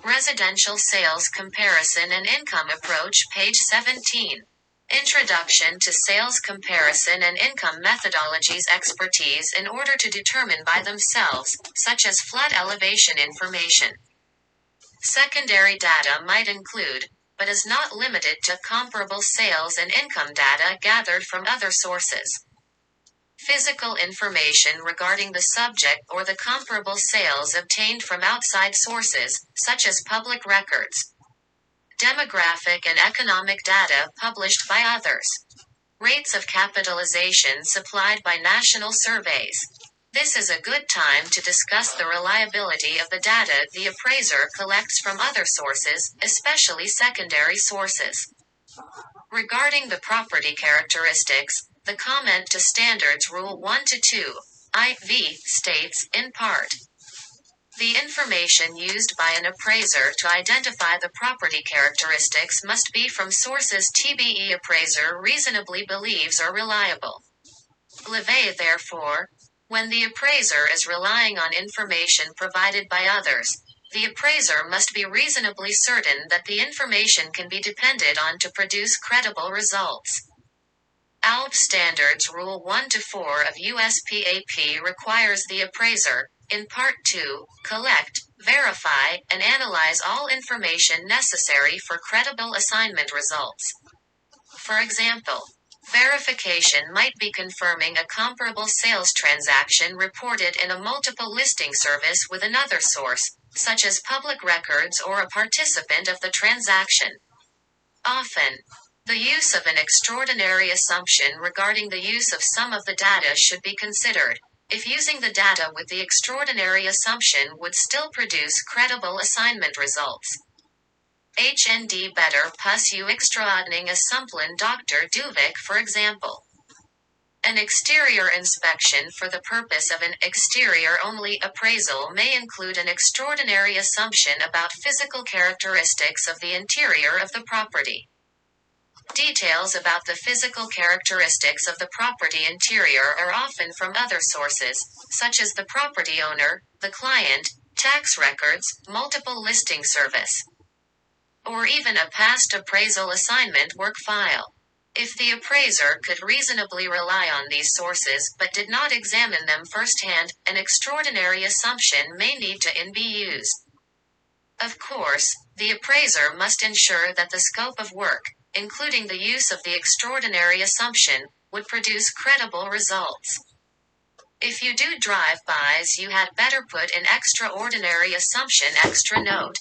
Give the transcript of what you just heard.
Residential Sales Comparison and Income Approach, page 17. Introduction to Sales Comparison and Income Methodologies. Expertise in order to determine by themselves, such as flood elevation information. Secondary data might include, but is not limited to, comparable sales and income data gathered from other sources. Physical information regarding the subject or the comparable sales obtained from outside sources, such as public records. Demographic and economic data published by others. Rates of capitalization supplied by national surveys. This is a good time to discuss the reliability of the data the appraiser collects from other sources, especially secondary sources. Regarding the property characteristics, the Comment to Standards Rule 1-2, IV states, in part, the information used by an appraiser to identify the property characteristics must be from sources TBE appraiser reasonably believes are reliable. Levy, therefore, when the appraiser is relying on information provided by others, the appraiser must be reasonably certain that the information can be depended on to produce credible results. ALB Standards Rule 1-4 of USPAP requires the appraiser, in Part 2, collect, verify, and analyze all information necessary for credible assignment results. For example, verification might be confirming a comparable sales transaction reported in a multiple listing service with another source, such as public records or a participant of the transaction. Often, the use of an extraordinary assumption regarding the use of some of the data should be considered, if using the data with the extraordinary assumption would still produce credible assignment results. HND better pus u extraordning assumplen Dr. Duvik, for example. An exterior inspection for the purpose of an exterior-only appraisal may include an extraordinary assumption about physical characteristics of the interior of the property. Details about the physical characteristics of the property interior are often from other sources, such as the property owner, the client, tax records, multiple listing service, or even a past appraisal assignment work file. If the appraiser could reasonably rely on these sources but did not examine them firsthand, an extraordinary assumption may need to be used. Of course, the appraiser must ensure that the scope of work, including the use of the extraordinary assumption, would produce credible results. If you do drive-bys, you had better put in extraordinary assumption extra note.